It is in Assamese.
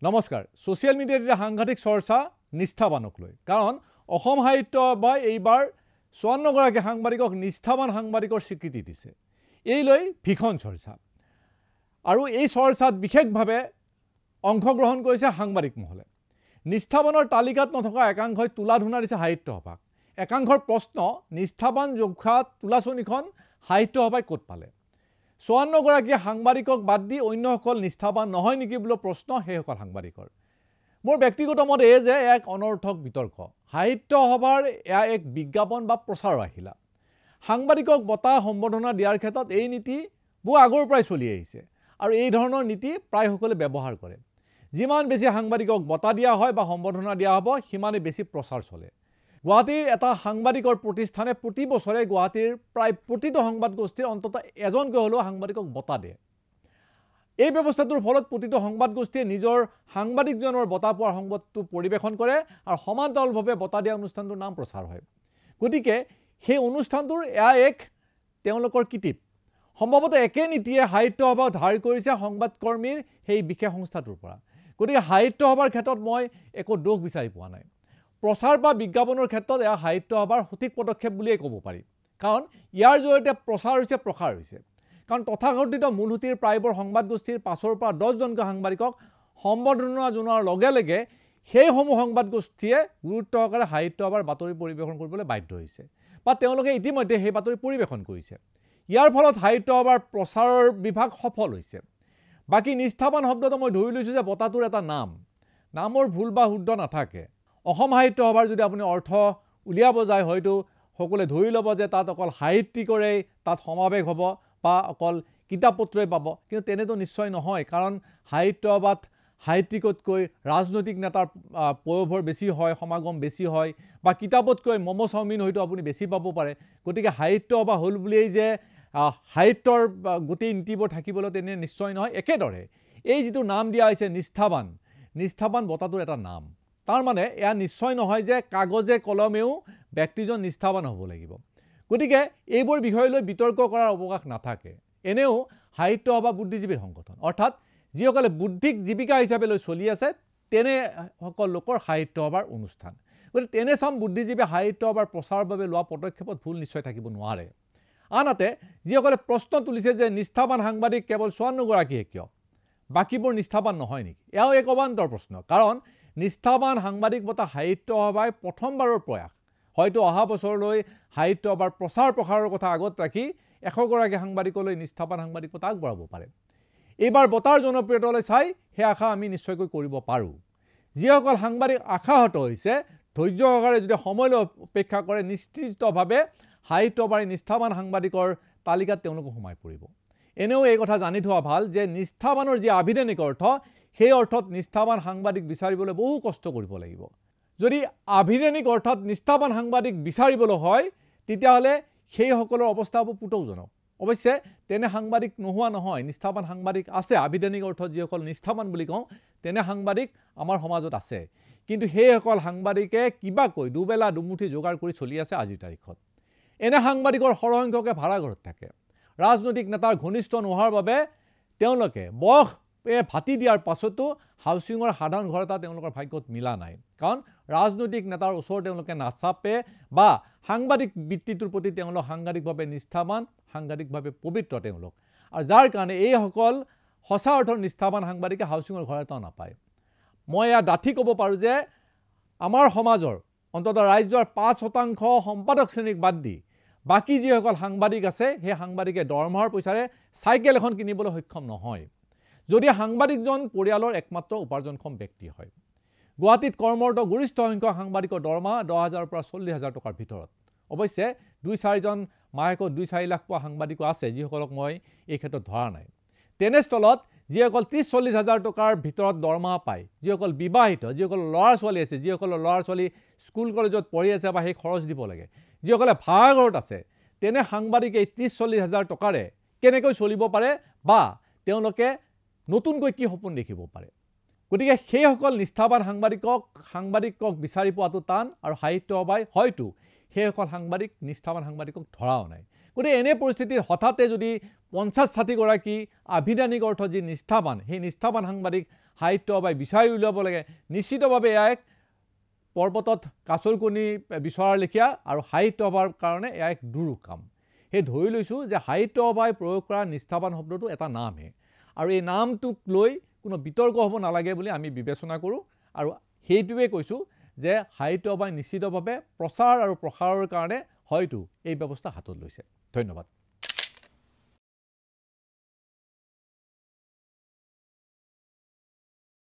নমস্কাৰ সোশ্যাল মিডিয়াত এটা সাংঘাতিক চৰ্চা নিষ্ঠাবানক লৈ কাৰণ অসম সাহিত্য সভাই এইবাৰ ৫৪ গৰাকী সাংবাদিকক নিষ্ঠাবান সাংবাদিকৰ স্বীকৃতি দিছে এই লৈ ভীষণ চৰ্চা আৰু এই চৰ্চাত বিশেষভাৱে অংশগ্ৰহণ কৰিছে সাংবাদিক মহলে নিষ্ঠাবানৰ তালিকাত নথকা একাংশই তুলা ধুনা দিছে সাহিত্য সভাক একাংশৰ প্ৰশ্ন নিষ্ঠাবান জোখাত তুলাচনীখন সাহিত্য সভাই ক'ত পালে ৫৪ গৰাকী সাংবাদিকক বাদ দি অন্যসকল নিষ্ঠাবান নহয় নেকি বুলি প্ৰশ্ন হেসকল সাংবাদিকৰ মোৰ ব্যক্তিগত মত এই যে এক অনৰ্থক বিতৰ্ক সাহিত্য সভাৰ এক বিজ্ঞাপন বা প্ৰচাৰ আহিলা সাংবাদিকক বঁটা সম্বৰ্ধনা দিয়াৰ ক্ষেত্ৰত এই নীতি বহু আগৰ পৰাই চলি আহিছে আৰু এই ধৰণৰ নীতি প্ৰায় সকলে ব্যৱহাৰ কৰে যিমান বেছি সাংবাদিকক বঁটা দিয়া হয় বা সম্বৰ্ধনা দিয়া হ'ব সিমানে বেছি প্ৰচাৰ চলে গুৱাহাটীৰ এটা সাংবাদিকৰ প্ৰতিষ্ঠানে প্ৰতি বছৰে গুৱাহাটীৰ প্ৰায় প্ৰতিটো সংবাদ গোষ্ঠীৰ অন্তত এজনকৈ হলেও সাংবাদিকক বঁটা দিয়ে এই ব্যৱস্থাটোৰ ফলত প্ৰতিটো সংবাদ গোষ্ঠীয়ে নিজৰ সাংবাদিকজনৰ বঁটা পোৱাৰ সংবাদটো পৰিৱেশন কৰে আৰু সমান্তৰালভাৱে বঁটা দিয়া অনুষ্ঠানটোৰ নাম প্ৰচাৰ হয় গতিকে সেই অনুষ্ঠানটোৰ এক তেওঁলোকৰ কৃতিত্ব সম্ভৱতঃ একে নীতিয়ে সাহিত্য সভা ধাৰ কৰিছে সংবাদকৰ্মীৰ সেই বিশেষ সংস্থাটোৰ পৰা গতিকে সাহিত্য সভাৰ ক্ষেত্ৰত মই একো দোষ বিচাৰি পোৱা নাই প্ৰচাৰ বা বিজ্ঞাপনৰ ক্ষেত্ৰত এয়া সাহিত্য সভাৰ সঠিক পদক্ষেপ বুলিয়ে ক'ব পাৰি কাৰণ ইয়াৰ জৰিয়তে প্ৰচাৰ হৈছে প্ৰসাৰ হৈছে কাৰণ তথাকথিত মূলসুঁতিৰ প্ৰায়বোৰ সংবাদ গোষ্ঠীৰ ৫ৰ পৰা ১০ জনকৈ সাংবাদিকক সম্বৰ্ধনা জনোৱাৰ লগে লগে সেইসমূহ সংবাদ গোষ্ঠীয়ে গুৰুত্ব সহকাৰে সাহিত্য সভাৰ বাতৰি পৰিৱেশন কৰিবলৈ বাধ্য হৈছে বা তেওঁলোকে ইতিমধ্যে সেই বাতৰি পৰিৱেশন কৰিছে ইয়াৰ ফলত সাহিত্য সভাৰ প্ৰচাৰৰ বিভাগ সফল হৈছে বাকী নিষ্ঠাবান শব্দটো মই ধৰি লৈছোঁ যে বঁটাটোৰ এটা নামৰ ভুল বা শুদ্ধ নাথাকে অসম সাহিত্য সভাৰ যদি আপুনি অৰ্থ উলিয়াব যায় হয়তো সকলোৱে ধৰি ল'ব যে তাত অকল সাহিত্যিকৰেই তাত সমাৱেশ হ'ব বা অকল কিতাপ পত্ৰই পাব কিন্তু তেনেতো নিশ্চয় নহয় কাৰণ সাহিত্য সভাত সাহিত্যিকতকৈ ৰাজনৈতিক নেতাৰ পয়োভৰ বেছি হয় সমাগম বেছি হয় বা কিতাপতকৈ মমো চাওমিন হয়তো আপুনি বেছি পাব পাৰে গতিকে সাহিত্য সভা হ'ল বুলিয়েই যে সাহিত্যৰ গোটেই নীতিবোৰ থাকিবলৈ তেনে নিশ্চয় নহয় একেদৰে এই যিটো নাম দিয়া হৈছে নিষ্ঠাবান বঁটাটোৰ এটা নাম তাৰ মানে এয়া নিশ্চয় নহয় যে কাগজে কলমেও ব্যক্তিজন নিষ্ঠাবান হ'ব লাগিব গতিকে এইবোৰ বিষয় লৈ বিতৰ্ক কৰাৰ অৱকাশ নাথাকে এনেও সাহিত্য সভা বুদ্ধিজীৱীৰ সংগঠন অৰ্থাৎ যিসকলে বুদ্ধিক জীৱিকা হিচাপে লৈ চলি আছে তেনে সকল লোকৰ সাহিত্য সভাৰ অনুষ্ঠান গতিকে তেনে চাম বুদ্ধিজীৱী সাহিত্য সভাৰ প্ৰচাৰৰ বাবে লোৱা পদক্ষেপত ভুল নিশ্চয় থাকিব নোৱাৰে আনহাতে যিসকলে প্ৰশ্ন তুলিছে যে নিষ্ঠাবান সাংবাদিক কেৱল ৫৪ গৰাকীয়ে কিয় বাকীবোৰ নিষ্ঠাবান নহয় নেকি এয়াও এক অবান্তৰ প্ৰশ্ন কাৰণ নিষ্ঠাবান সাংবাদিক বঁটা সাহিত্য সভাই প্ৰথমবাৰৰ প্ৰয়াস হয়তো অহা বছৰলৈ সাহিত্য সভাৰ প্ৰচাৰ প্ৰসাৰৰ কথা আগত ৰাখি ১০০ গৰাকী সাংবাদিকলৈ নিষ্ঠাবান সাংবাদিক বঁটা আগবঢ়াব পাৰে এইবাৰ বঁটাৰ জনপ্ৰিয়তালৈ চাই সেই আশা আমি নিশ্চয়কৈ কৰিব পাৰোঁ যিসকল সাংবাদিক আশাহত হৈছে ধৈৰ্য সহকাৰে যদি সময়লৈ অপেক্ষা কৰে নিশ্চিতভাৱে সাহিত্য সভাৰ নিষ্ঠাবান সাংবাদিকৰ তালিকাত তেওঁলোক সোমাই পৰিব এনেও এই কথা জানি থোৱা ভাল যে নিষ্ঠাবানৰ যি আভিধানিক অৰ্থ সেই অৰ্থত নিষ্ঠাবান সাংবাদিক বিচাৰিবলৈ বহু কষ্ট কৰিব লাগিব যদি আভিধানিক অৰ্থাৎ নিষ্ঠাবান সাংবাদিক বিচাৰিবলৈ হয় তেতিয়াহ'লে সেইসকলৰ অৱস্থা হ'ব পুতৌজনক অৱশ্যে তেনে সাংবাদিক নোহোৱা নহয় নিষ্ঠাবান সাংবাদিক আছে আভিধানিক অৰ্থত যিসকল নিষ্ঠাবান বুলি কওঁ তেনে সাংবাদিক আমাৰ সমাজত আছে কিন্তু সেইসকল সাংবাদিকে কিবাকৈ দুবেলা দুমুঠি যোগাৰ কৰি চলি আছে আজিৰ তাৰিখত এনে সাংবাদিকৰ সৰহসংখ্যকে ভাড়াঘৰত থাকে ৰাজনৈতিক নেতাৰ ঘনিষ্ঠ নোহোৱাৰ বাবে তেওঁলোকে বয়স ভাতি দিয়াৰ পাছতো হাউচিঙৰ সাধাৰণ ঘৰ এটা তেওঁলোকৰ ভাগ্যত মিলা নাই কাৰণ ৰাজনৈতিক নেতাৰ ওচৰত তেওঁলোকে নাচাপে বা সাংবাদিক বৃত্তিটোৰ প্ৰতি তেওঁলোক সাংঘাতিকভাৱে নিষ্ঠাবান সাংঘাতিকভাৱে পবিত্ৰ তেওঁলোক আৰু যাৰ কাৰণে এইসকল সঁচা অৰ্থৰ নিষ্ঠাবান সাংবাদিকে হাউচিঙৰ ঘৰ এটাও নাপায় মই এয়া ডাঠি ক'ব পাৰোঁ যে আমাৰ সমাজৰ অন্ততঃ ৰাজ্যৰ ৫% সম্পাদক শ্ৰেণীক বাদ দি বাকী যিসকল সাংবাদিক আছে সেই সাংবাদিকে দৰমহাৰ পইচাৰে চাইকেল এখন কিনিবলৈ সক্ষম নহয় যদি সাংবাদিকজন পৰিয়ালৰ একমাত্ৰ উপাৰ্জনক্ষম ব্যক্তি হয় গুৱাহাটীত কৰ্মৰত গৰিষ্ঠ সংখ্যক সাংবাদিকৰ দৰমহা ১০,০০০ পৰা ৪০,০০০ টকাৰ ভিতৰত অৱশ্যে ২-৪জন মাহেকত ২-৪ লাখ পোৱা সাংবাদিকো আছে যিসকলক মই এই ক্ষেত্ৰত ধৰা নাই তেনেস্থলত যিসকল ৩০-৪০ হাজাৰ টকাৰ ভিতৰত দৰমহা পায় যিসকল বিবাহিত যিসকল ল'ৰা ছোৱালী আছে যিসকলৰ ল'ৰা ছোৱালী স্কুল কলেজত পঢ়ি আছে বা সেই খৰচ দিব লাগে যিসকলে ভাড়াঘৰত আছে তেনে সাংবাদিকে ৩০-৪০ হাজাৰ টকাৰে কেনেকৈ চলিব পাৰে বা তেওঁলোকে নতুনকৈ কি সপোন দেখিব পাৰে গতিকে সেইসকল নিষ্ঠাবান সাংবাদিকক বিচাৰি পোৱাটো টান আৰু সাহিত্য সভাই হয়তো সেইসকল নিষ্ঠাবান সাংবাদিকক ধৰাও নাই গতিকে এনে পৰিস্থিতিত হঠাতে যদি 50-60 গৰাকী আভিধানিক অৰ্থ যি নিষ্ঠাবান সেই নিষ্ঠাবান সাংবাদিক সাহিত্য সভাই বিচাৰি উলিয়াব লাগে নিশ্চিতভাৱে এয়া এক পৰ্বতত কাছৰ কণী বিচৰাৰ লেখীয়া আৰু সাহিত্য সভাৰ কাৰণে এয়া এক দুৰূহ কাম সেই ধৰি লৈছোঁ যে সাহিত্য সভাই প্ৰয়োগ কৰা নিষ্ঠাবান শব্দটো এটা নামহে আৰু এই নামটোক লৈ কোনো বিতৰ্ক হ'ব নালাগে বুলি আমি বিবেচনা কৰোঁ আৰু সেইটোৱে কৈছোঁ যে সাহিত্য সভাই নিশ্চিতভাৱে প্ৰচাৰ আৰু প্ৰসাৰৰ কাৰণে হয়তো এই ব্যৱস্থা হাতত লৈছে ধন্যবাদ